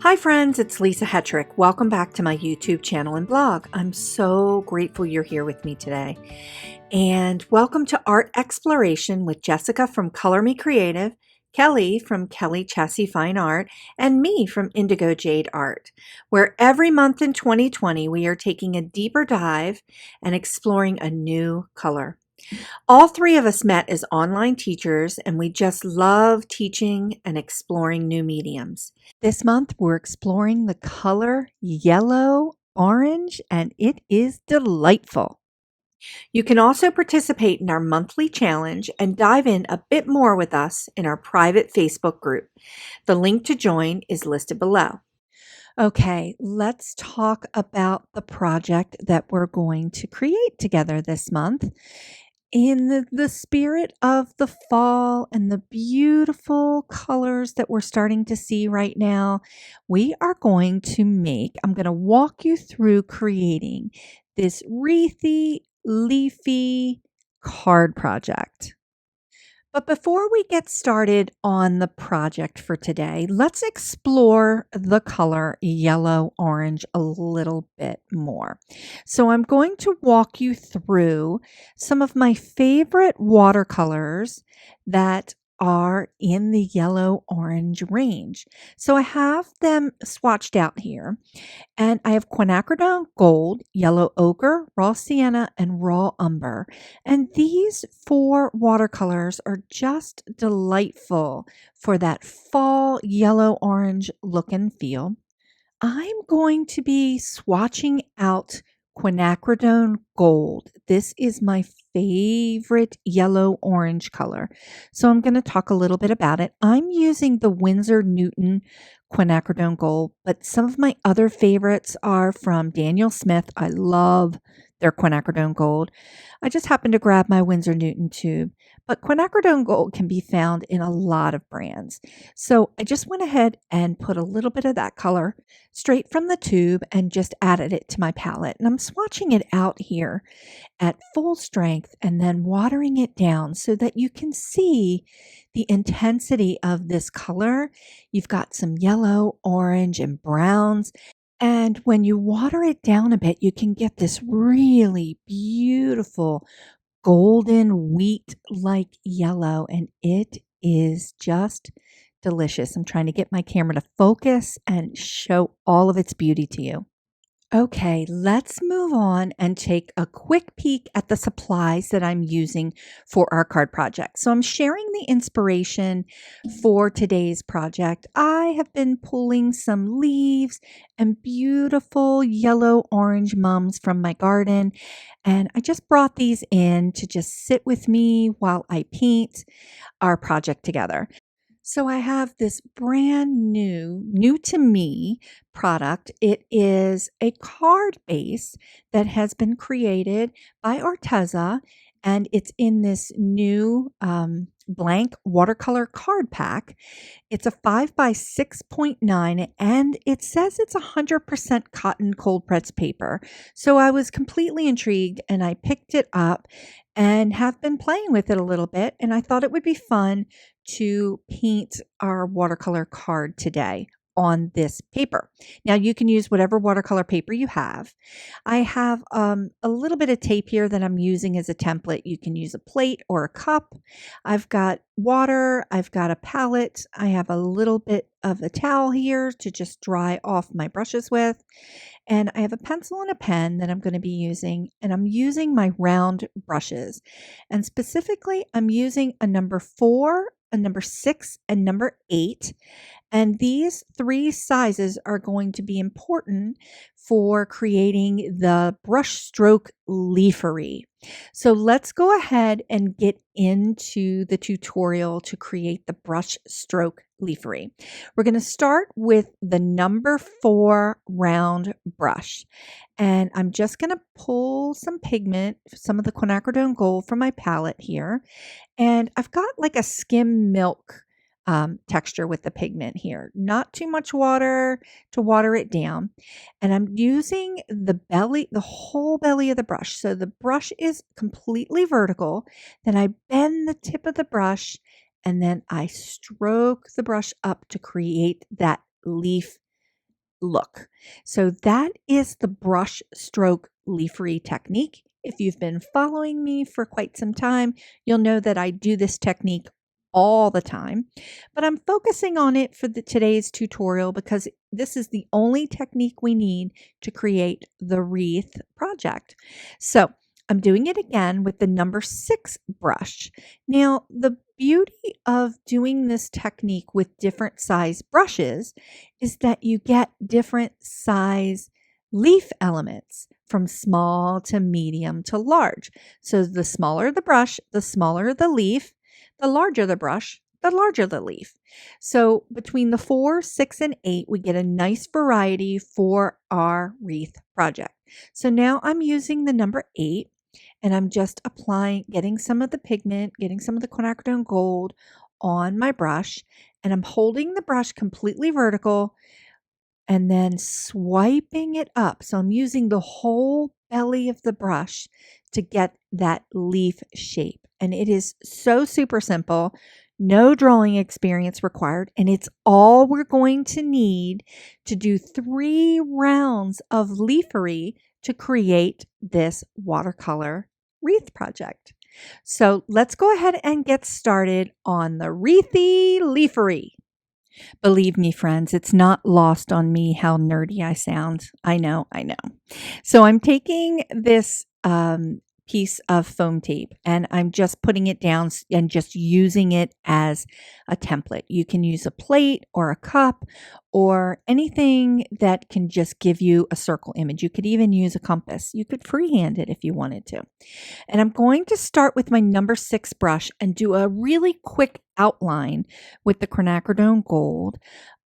Hi friends, it's Lisa Hetrick. Welcome back to my YouTube channel and blog. I'm so grateful you're here with me today. And welcome to Art Exploration with Jessica from Color Me Creative, Kelly from Kellie Chasse Fine Art, and me from Indigo Jade Art, where every month in 2020 we are taking a deeper dive and exploring a new color. All three of us met as online teachers, and we just love teaching and exploring new mediums. This month, we're exploring the color yellow orange, and it is delightful. You can also participate in our monthly challenge and dive in a bit more with us in our private Facebook group. The link to join is listed below. Okay, let's talk about the project that we're going to create together this month. In the spirit of the fall and the beautiful colors that we're starting to see right now, I'm going to walk you through creating this wreathy, leafy card project. But before we get started on the project for today, let's explore the color yellow orange a little bit more. So I'm going to walk you through some of my favorite watercolors that are in the yellow orange range. So I have them swatched out here. And I have quinacridone gold, yellow ochre, raw sienna, and raw umber. And these four watercolors are just delightful for that fall yellow orange look and feel. I'm going to be swatching out quinacridone gold. This is my favorite yellow orange color. So I'm going to talk a little bit about it. I'm using the Winsor Newton quinacridone gold, but some of my other favorites are from Daniel Smith. I love their quinacridone gold. I just happened to grab my Winsor Newton tube, but quinacridone gold can be found in a lot of brands. So I just went ahead and put a little bit of that color straight from the tube and just added it to my palette. And I'm swatching it out here at full strength and then watering it down so that you can see the intensity of this color. You've got some yellow, orange, and browns. And when you water it down a bit, you can get this really beautiful golden wheat-like yellow, and it is just delicious. I'm trying to get my camera to focus and show all of its beauty to you. Okay, let's move on and take a quick peek at the supplies that I'm using for our card project. So I'm sharing the inspiration for today's project. I have been pulling some leaves and beautiful yellow orange mums from my garden, and I just brought these in to just sit with me while I paint our project together. So I have this brand new to me product. It is a card base that has been created by Artista, and it's in this new blank watercolor card pack. It's a 5 by 6.9, and it says it's 100% cotton cold press paper. So I was completely intrigued, and I picked it up and have been playing with it a little bit, and I thought it would be fun to paint our watercolor card today on this paper. Now you can use whatever watercolor paper you have. I have a little bit of tape here that I'm using as a template. You can use a plate or a cup. I've got water. I've got a palette. I have a little bit of a towel here to just dry off my brushes with. And I have a pencil and a pen that I'm going to be using, and I'm using my round brushes. And specifically, I'm using a number 4, a number 6, and number 8. And these three sizes are going to be important for creating the brush stroke Leafery. So let's go ahead and get into the tutorial to create the brush stroke Leafery. We're going to start with the number 4 round brush. And I'm just going to pull some pigment, some of the quinacridone gold from my palette here. And I've got like a skim milk texture with the pigment here. Not too much water to water it down. And I'm using the whole belly of the brush. So the brush is completely vertical. Then I bend the tip of the brush, and then I stroke the brush up to create that leaf look. So that is the brush stroke Leafery technique. If you've been following me for quite some time, you'll know that I do this technique all the time, but I'm focusing on it for today's tutorial because this is the only technique we need to create the wreath project. So I'm doing it again with the number 6 brush. Now, the beauty of doing this technique with different size brushes is that you get different size leaf elements from small to medium to large. So the smaller the brush, the smaller the leaf, the larger the brush, the larger the leaf. So between the 4, 6, and 8, we get a nice variety for our wreath project. So now I'm using the number 8 and I'm just applying, getting some of the pigment, getting some of the quinacridone gold on my brush, and I'm holding the brush completely vertical and then swiping it up. So I'm using the whole belly of the brush to get that leaf shape. And it is so super simple, no drawing experience required, and it's all we're going to need to do 3 rounds of Leafery to create this watercolor wreath project. So let's go ahead and get started on the wreathy Leafery. Believe me, friends, it's not lost on me how nerdy I sound. I know. So I'm taking this piece of foam tape and I'm just putting it down and just using it as a template. You can use a plate or a cup or anything that can just give you a circle image. You could even use a compass. You could freehand it if you wanted to. And I'm going to start with my number 6 brush and do a really quick outline with the quinacridone gold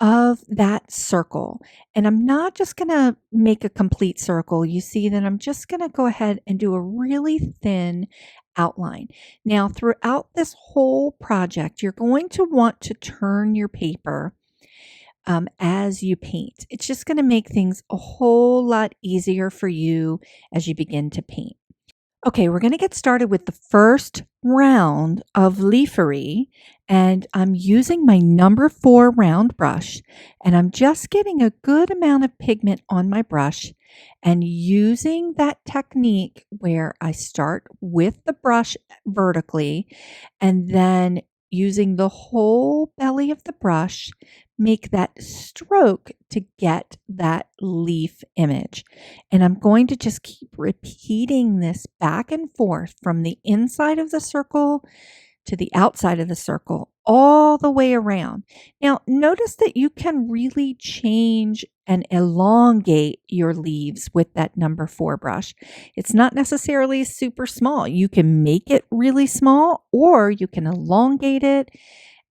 of that circle. And I'm not just going to make a complete circle. You see that I'm just going to go ahead and do a really thin outline. Now, throughout this whole project, you're going to want to turn your paper as you paint. It's just going to make things a whole lot easier for you as you begin to paint. Okay, we're going to get started with the first round of Leafery, and I'm using my number 4 round brush, and I'm just getting a good amount of pigment on my brush and using that technique where I start with the brush vertically and then using the whole belly of the brush, make that stroke to get that leaf image. And I'm going to just keep repeating this back and forth from the inside of the circle to the outside of the circle, all the way around. Now, notice that you can really change and elongate your leaves with that number 4 brush. It's not necessarily super small. You can make it really small, or you can elongate it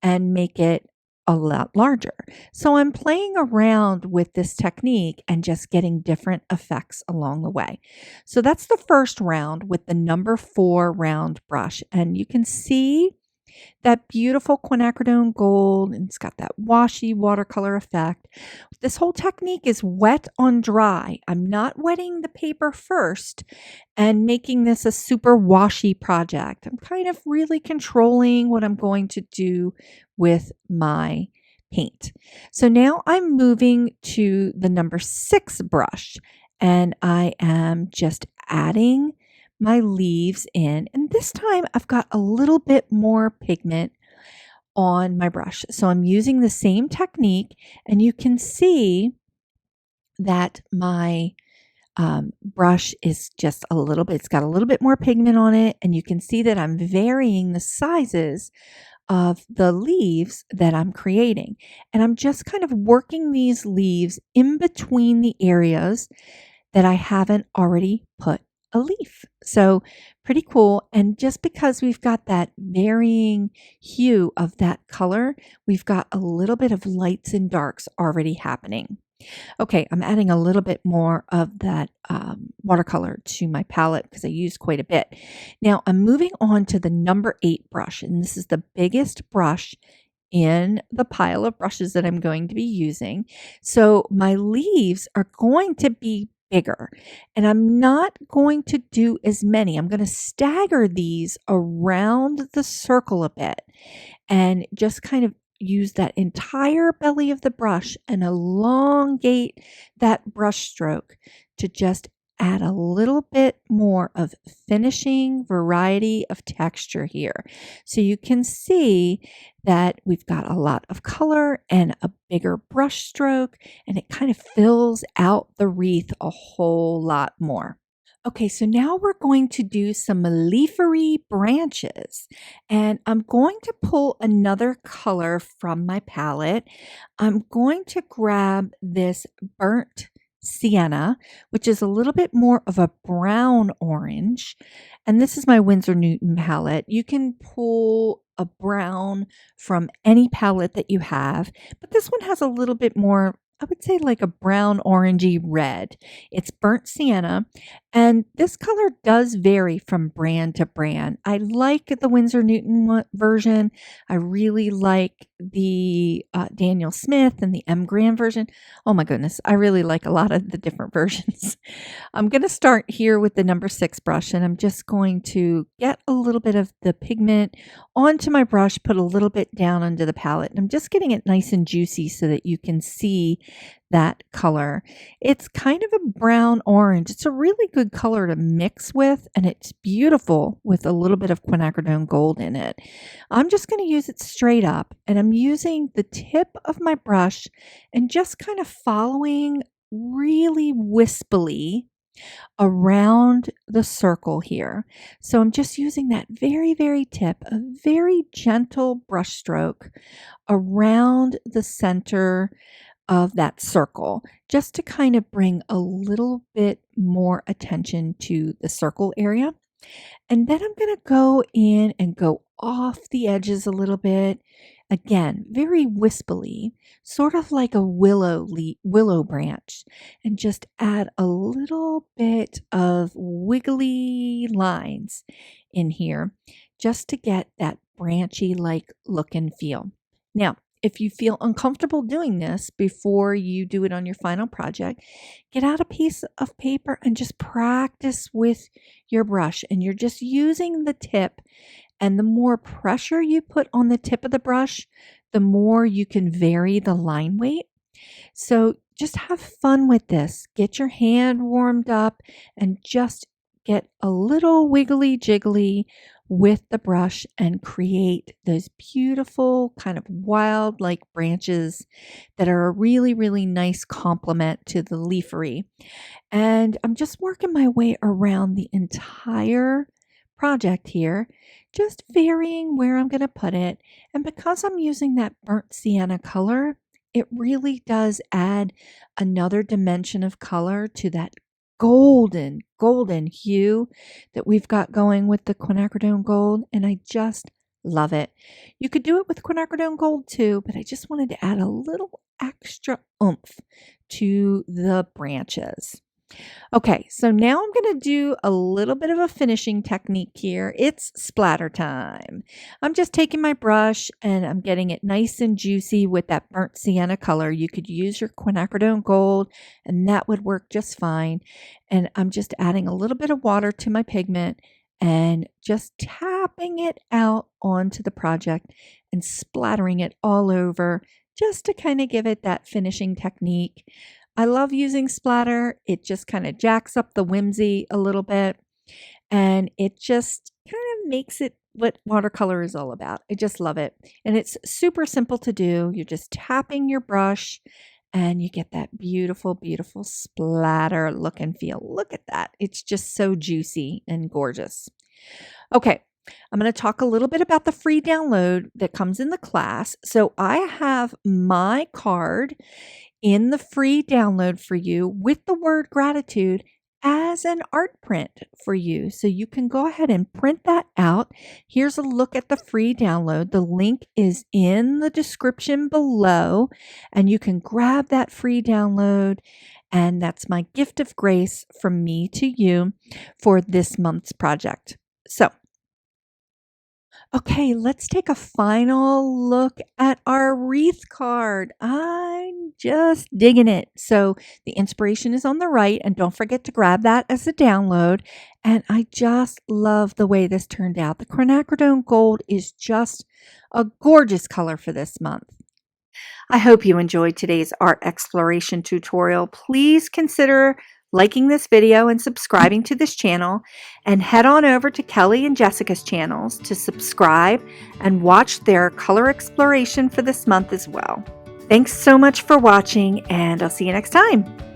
and make it a lot larger. So I'm playing around with this technique and just getting different effects along the way. So that's the first round with the number 4 round brush. And you can see that beautiful quinacridone gold, and it's got that washy watercolor effect. This whole technique is wet on dry. I'm not wetting the paper first and making this a super washy project. I'm kind of really controlling what I'm going to do with my paint. So now I'm moving to the number 6 brush, and I am just adding my leaves in, and this time I've got a little bit more pigment on my brush. So I'm using the same technique, and you can see that my brush is just a little bit, it's got a little bit more pigment on it, and you can see that I'm varying the sizes of the leaves that I'm creating. And I'm just kind of working these leaves in between the areas that I haven't already put a leaf. So pretty cool. And just because we've got that varying hue of that color, we've got a little bit of lights and darks already happening. Okay, I'm adding a little bit more of that watercolor to my palette because I used quite a bit. Now I'm moving on to the number 8 brush, and this is the biggest brush in the pile of brushes that I'm going to be using. So my leaves are going to be bigger, and I'm not going to do as many. I'm going to stagger these around the circle a bit and just kind of use that entire belly of the brush and elongate that brush stroke to just add a little bit more of finishing variety of texture here. So you can see that we've got a lot of color and a bigger brush stroke, and it kind of fills out the wreath a whole lot more. Okay, so now we're going to do some leafery branches, and I'm going to pull another color from my palette. I'm going to grab this burnt sienna, which is a little bit more of a brown orange, and this is my Winsor Newton palette. You can pull a brown from any palette that you have, but this one has a little bit more, I would say, like a brown orangey red. It's burnt sienna, and this color does vary from brand to brand. I like the Winsor Newton version. I really like the Daniel Smith and the M. Graham version. Oh my goodness, I really like a lot of the different versions. I'm going to start here with the number 6 brush, and I'm just going to get a little bit of the pigment onto my brush, put a little bit down under the palette, and I'm just getting it nice and juicy so that you can see that color. It's kind of a brown orange. It's a really good color to mix with, and it's beautiful with a little bit of quinacridone gold in it. I'm just going to use it straight up, and I'm using the tip of my brush and just kind of following really wispily around the circle here. So I'm just using that very, very tip, a very gentle brush stroke around the center of that circle, just to kind of bring a little bit more attention to the circle area. And then I'm going to go in and go off the edges a little bit. Again, very wispily, sort of like a willow branch, and just add a little bit of wiggly lines in here just to get that branchy like look and feel. Now, if you feel uncomfortable doing this before you do it on your final project, get out a piece of paper and just practice with your brush. And you're just using the tip, and the more pressure you put on the tip of the brush, the more you can vary the line weight. So just have fun with this. Get your hand warmed up and just get a little wiggly jiggly with the brush and create those beautiful kind of wild like branches that are a really, really nice complement to the leafery. And I'm just working my way around the entire project here, just varying where I'm going to put it. And because I'm using that burnt sienna color, it really does add another dimension of color to that golden hue that we've got going with the quinacridone gold, and I just love it. You could do it with quinacridone gold too, but I just wanted to add a little extra oomph to the branches. Okay, so now I'm going to do a little bit of a finishing technique here. It's splatter time. I'm just taking my brush and I'm getting it nice and juicy with that burnt sienna color. You could use your quinacridone gold and that would work just fine. And I'm just adding a little bit of water to my pigment and just tapping it out onto the project and splattering it all over just to kind of give it that finishing technique. I love using splatter. It just kind of jacks up the whimsy a little bit, and it just kind of makes it what watercolor is all about. I just love it. And it's super simple to do. You're just tapping your brush and you get that beautiful, beautiful splatter look and feel. Look at that. It's just so juicy and gorgeous. Okay. I'm going to talk a little bit about the free download that comes in the class. So I have my card in the free download for you with the word gratitude as an art print for you. So you can go ahead and print that out. Here's a look at the free download. The link is in the description below, and you can grab that free download. And that's my gift of grace from me to you for this month's project. So, Okay, let's take a final look at our wreath card. I'm just digging it. So the inspiration is on the right, and don't forget to grab that as a download. And I just love the way this turned out. The quinacridone gold is just a gorgeous color for this month. I hope you enjoyed today's art exploration tutorial. Please consider liking this video and subscribing to this channel, and head on over to Kellie and Jessica's channels to subscribe and watch their color exploration for this month as well. Thanks so much for watching, and I'll see you next time.